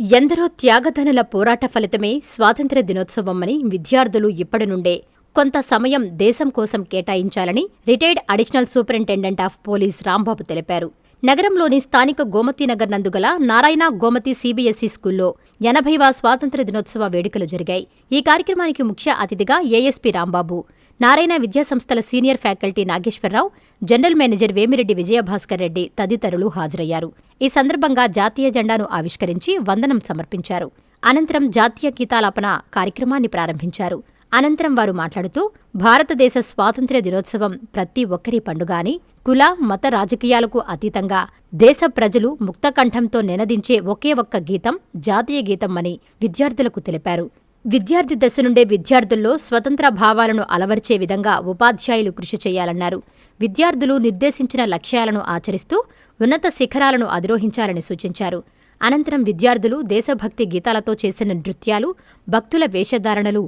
ఎందరో త్యాగధనుల పోరాట ఫలితమే స్వాతంత్ర్య దినోత్సవమని విద్యార్థులు ఇప్పటి నుండే కొంత సమయం దేశం కోసం కేటాయించాలని retired additional superintendent of police Rambabu తెలిపారు. నగరంలోని స్థానిక గోమతీనగర్ నందుగల నారాయణ గోమతి సిబిఎస్ఈ స్కూల్లో 80వ స్వాతంత్ర్య దినోత్సవ వేడుకలు జరిగాయి. ఈ కార్యక్రమానికి ముఖ్య అతిథిగా ఏఎస్పీ రాంబాబు, నారాయణ విద్యాసంస్థల senior faculty Nageswararao, general manager Vemireddy Vijayabhaskar Reddy తదితరులు హాజరయ్యారు. ఈ సందర్భంగా జాతీయ జెండాను ఆవిష్కరించి వందనం సమర్పించారు. అనంతరం జాతీయ గీతాలాపన కార్యక్రమాన్ని ప్రారంభించారు. అనంతరం వారు మాట్లాడుతూ, భారతదేశ స్వాతంత్ర్య దినోత్సవం ప్రతి ఒక్కరి పండుగ అని, కుల మత రాజకీయాలకు అతీతంగా దేశ ప్రజలు ముక్తకంఠంతో నినదించే ఒకే ఒక్క గీతం జాతీయ గీతం అని విద్యార్థులకు తెలిపారు. విద్యార్థి దశ నుండే విద్యార్థుల్లో స్వతంత్ర భావాలను అలవర్చే విధంగా ఉపాధ్యాయులు కృషి చేయాలన్నారు. విద్యార్థులు నిర్దేశించిన లక్ష్యాలను ఆచరిస్తూ ఉన్నత శిఖరాలను అధిరోహించాలని సూచించారు. అనంతరం విద్యార్థులు దేశభక్తి గీతాలతో చేసిన నృత్యాలు, భక్తుల వేషధారణలు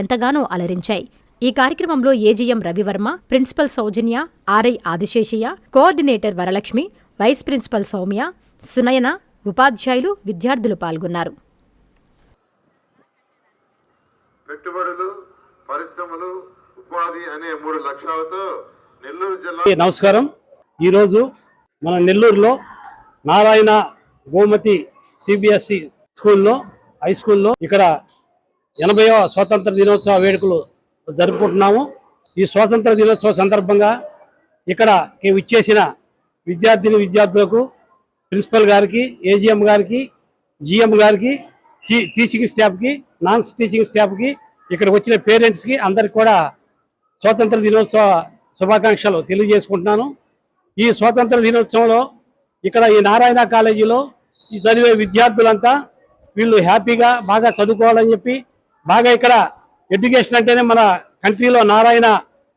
ఎంతగానో అలరించాయి. ఈ కార్యక్రమంలో ఏజీఎం రవివర్మ, ప్రిన్సిపల్ సౌజన్య, RI Adiseshaiah, coordinator Varalakshmi, vice principal Soumya, Sunayana, ఉపాధ్యాయులు, విద్యార్థులు పాల్గొన్నారు. పెట్టుబడులు, పరిశ్రమలు, ఉపాధి అనే 3 లక్ష్యాలతో నెల్లూరు జిల్లా. నమస్కారం. ఈరోజు మన నెల్లూరులో నారాయణ గోమతి సిబిఎస్ఈ స్కూల్లో, హై స్కూల్లో ఇక్కడ 80వ స్వాతంత్ర దినోత్సవ వేడుకలు జరుపుకుంటున్నాము. ఈ స్వాతంత్ర దినోత్సవ సందర్భంగా ఇక్కడ విచ్చేసిన విద్యార్థులకు, ప్రిన్సిపల్ గారికి, ఏజీఎం గారికి, జిఎం గారికి, టీచింగ్ స్టాఫ్కి, నాన్ టీచింగ్ స్టాఫ్కి, ఇక్కడికి వచ్చిన పేరెంట్స్కి అందరికి కూడా స్వాతంత్ర దినోత్సవ శుభాకాంక్షలు తెలియజేసుకుంటున్నాను. ఈ స్వాతంత్ర దినోత్సవంలో ఇక్కడ ఈ నారాయణ కాలేజీలో ఈ చదివే విద్యార్థులంతా వీళ్ళు హ్యాపీగా బాగా చదువుకోవాలని చెప్పి, బాగా ఇక్కడ ఎడ్యుకేషన్ అంటేనే మన కంట్రీలో నారాయణ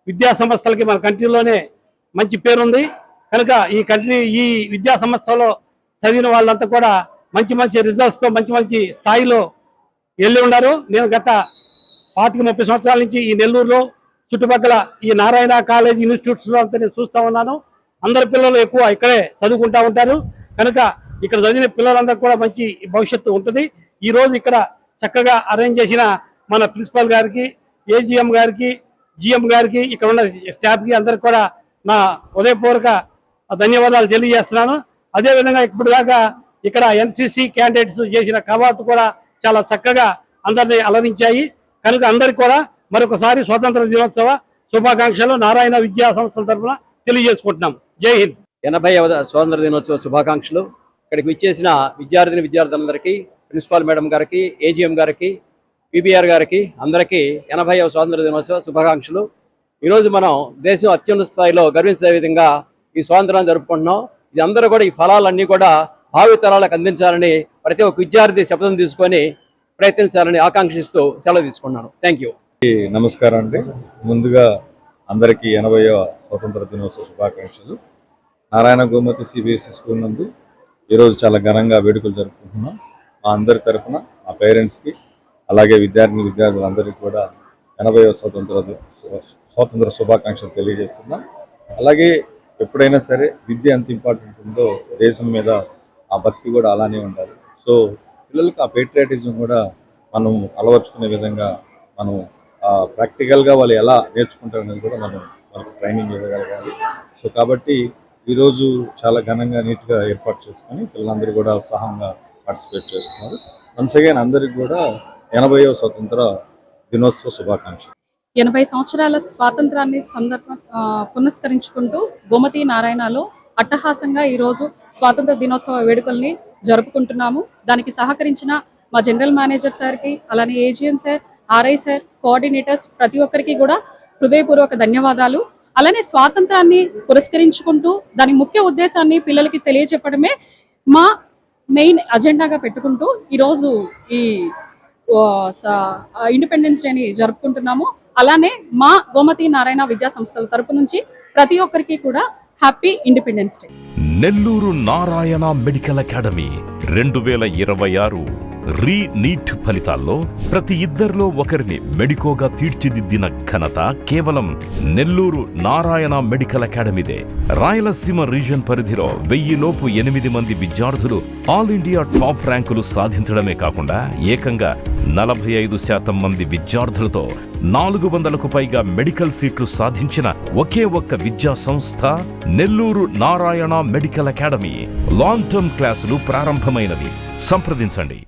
విద్యా సంస్థలకి మన కంట్రీలోనే మంచి పేరుంది కనుక ఈ విద్యా సంస్థలో చదివిన వాళ్ళంతా కూడా మంచి రిజల్ట్స్తో మంచి స్థాయిలో వెళ్ళి ఉన్నారు. నేను గత 30 సంవత్సరాల నుంచి ఈ నెల్లూరులో చుట్టుపక్కల ఈ నారాయణ కాలేజ్ ఇన్స్టిట్యూట్స్లో అంతా నేను చూస్తూ ఉన్నాను. అందరి పిల్లలు ఎక్కువ ఇక్కడే చదువుకుంటూ ఉంటారు కనుక ఇక్కడ చదివిన పిల్లలందరూ కూడా మంచి భవిష్యత్తు ఉంటుంది. ఈరోజు ఇక్కడ చక్కగా అరేంజ్ చేసిన మన ప్రిన్సిపల్ గారికి, ఏజీఎం గారికి, జిఎం గారికి, ఇక్కడ ఉన్న స్టాఫ్కి అందరికి కూడా నా హృదయపూర్వక ధన్యవాదాలు తెలియజేస్తున్నాను. అదేవిధంగా ఇప్పటిదాకా ఇక్కడ ఎన్సీసీ క్యాండిడేట్స్ చేసిన కవాతు కూడా చాలా చక్కగా అందరినీ అలరించాయి కనుక అందరికి కూడా మరొకసారి స్వాతంత్ర దినోత్సవ శుభాకాంక్షలు నారాయణ విద్యా సంస్థల తరఫున తెలియజేసుకుంటున్నాం. జై హింద్. 80వ స్వాతంత్ర దినోత్సవ శుభాకాంక్షలు. ఇక్కడికి విచ్చేసిన విద్యార్థులందరికీ, ప్రిన్సిపాల్ మేడం గారికి, ఏజీఎం గారికి, పీబీఆర్ గారికి అందరికీ 80వ స్వాతంత్ర దినోత్సవ శుభాకాంక్షలు. ఈరోజు మనం దేశం అత్యున్నత స్థాయిలో గర్వించే విధంగా ఈ స్వాతంత్రాన్ని జరుపుకుంటున్నాం. ఇది అందరూ కూడా ఈ ఫలాలన్నీ కూడా భావితరాలకు అందించాలని ప్రతి ఒక్క విద్యార్థి శపథం తీసుకొని ప్రయత్నించాలని ఆకాంక్షిస్తూ సెలవు తీసుకున్నాను. Thank you. నమస్కారం అండి. ముందుగా అందరికీ 80వ స్వాతంత్ర దినోత్సవ శుభాకాంక్షలు. నారాయణ గోమతి సిబిఎస్ఈ స్కూల్ నందు ఈరోజు చాలా ఘనంగా వేడుకలు జరుపుకుంటున్నాం. మా అందరి తరఫున, మా పేరెంట్స్కి, అలాగే విద్యార్థులందరికీ కూడా 80వ స్వాతంత్ర శుభాకాంక్షలు తెలియజేస్తున్నాం. అలాగే ఎప్పుడైనా సరే విద్య ఎంత ఇంపార్టెంట్ ఉందో దేశం మీద ఆ భక్తి కూడా అలానే ఉండాలి. సో పిల్లలకి ఆ పేట్రియాటిజం కూడా మనం అలవర్చుకునే విధంగా మనం ప్రాక్టికల్గా వాళ్ళు ఎలా నేర్చుకుంటారు అనేది కూడా మనకు ట్రైనింగ్ ఇవ్వగలగాలి. సో కాబట్టి ఈరోజు చాలా ఘనంగా నీట్గా ఏర్పాటు చేసుకొని పిల్లలందరూ కూడా ఉత్సాహంగా పార్టిసిపేట్ చేస్తున్నారు. వన్స్ అగైన్ అందరికి కూడా 80వ స్వాతంత్ర దినోత్సవ శుభాకాంక్షలు. 80 సంవత్సరాల స్వాతంత్రాన్ని పునస్కరించుకుంటూ గోమతి నారాయణలో అట్టహాసంగా ఈరోజు స్వాతంత్ర దినోత్సవ వేడుకల్ని జరుపుకుంటున్నాము. దానికి సహకరించిన మా జనరల్ మేనేజర్ సార్కి, అలానే AGM sir, RI sir, coordinators ప్రతి ఒక్కరికి కూడా హృదయపూర్వక ధన్యవాదాలు. అలానే స్వాతంత్రాన్ని పురస్కరించుకుంటూ దాని ముఖ్య ఉద్దేశాన్ని పిల్లలకి తెలియజెప్పడమే మా మెయిన్ అజెండాగా పెట్టుకుంటూ ఈరోజు ఈ ఇండిపెండెన్స్ డేని జరుపుకుంటున్నాము. అలానే మా గోమతి నారాయణ విద్యా సంస్థల తరపు నుంచి ప్రతి ఒక్కరికి కూడా happy independence day. Nellore Narayana medical academy 2026 NEET ఫలితాల్లో ప్రతి ఇద్దరిలో ఒకరిని మెడికోగా తీర్చిదిద్దిన ఘనత కేవలం నెల్లూరు నారాయణ మెడికల్ అకాడమీదే. రాయలసీమ రీజియన్ పరిధిలో 1000 లోపు 8 మంది విద్యార్థులు ఆల్ ఇండియా టాప్ ర్యాంకులు సాధించడమే కాకుండా ఏకంగా 45% మంది విద్యార్థులతో 400కు పైగా మెడికల్ సీట్లు సాధించిన ఒకే ఒక్క విద్యా సంస్థ Nellore Narayana medical academy. Long term క్లాసులు ప్రారంభమైనవి. సంప్రదించండి.